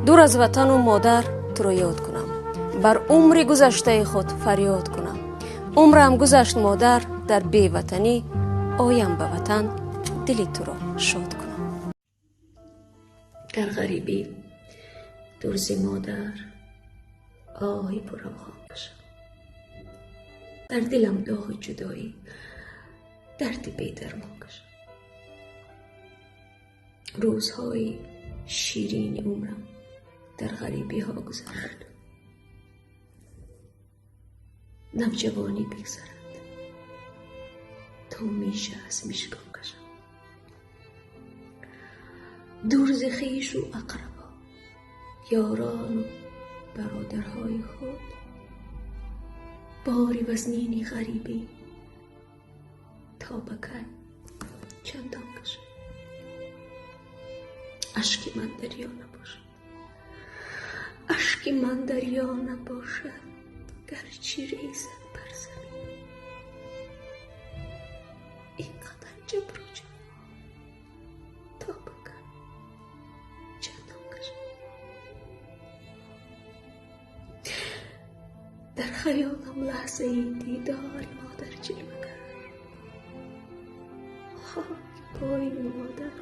دور از وطن و مادر تو رو یاد کنم، بر عمر گذشته خود فریاد کنم. عمرم گذشت مادر در بی‌وطنی، آیم به وطن دل تو را شاد کنم. در غریبی دور ز مادر آهی پرافغان کشم. در دلم داغ جدایی درد بی درمان کشم. روزهای شیرین عمرم در غریبی ها گذشت. نوجوانی بگذرد تا میشه از مشکان کشم. دور ز خویش و اقربا، یاران و برادرهای خود، باری وزنین غریبی تا بکی چندان کشم. اشک من دریا نباشد، اشک من دریا نباشد، گرچه ریزد بر زمین. اینقدر جبر و جفا تا بکی چندان کشم. در خیالم لحظه دیدار مادر جلوه کرد. خاک پای مادر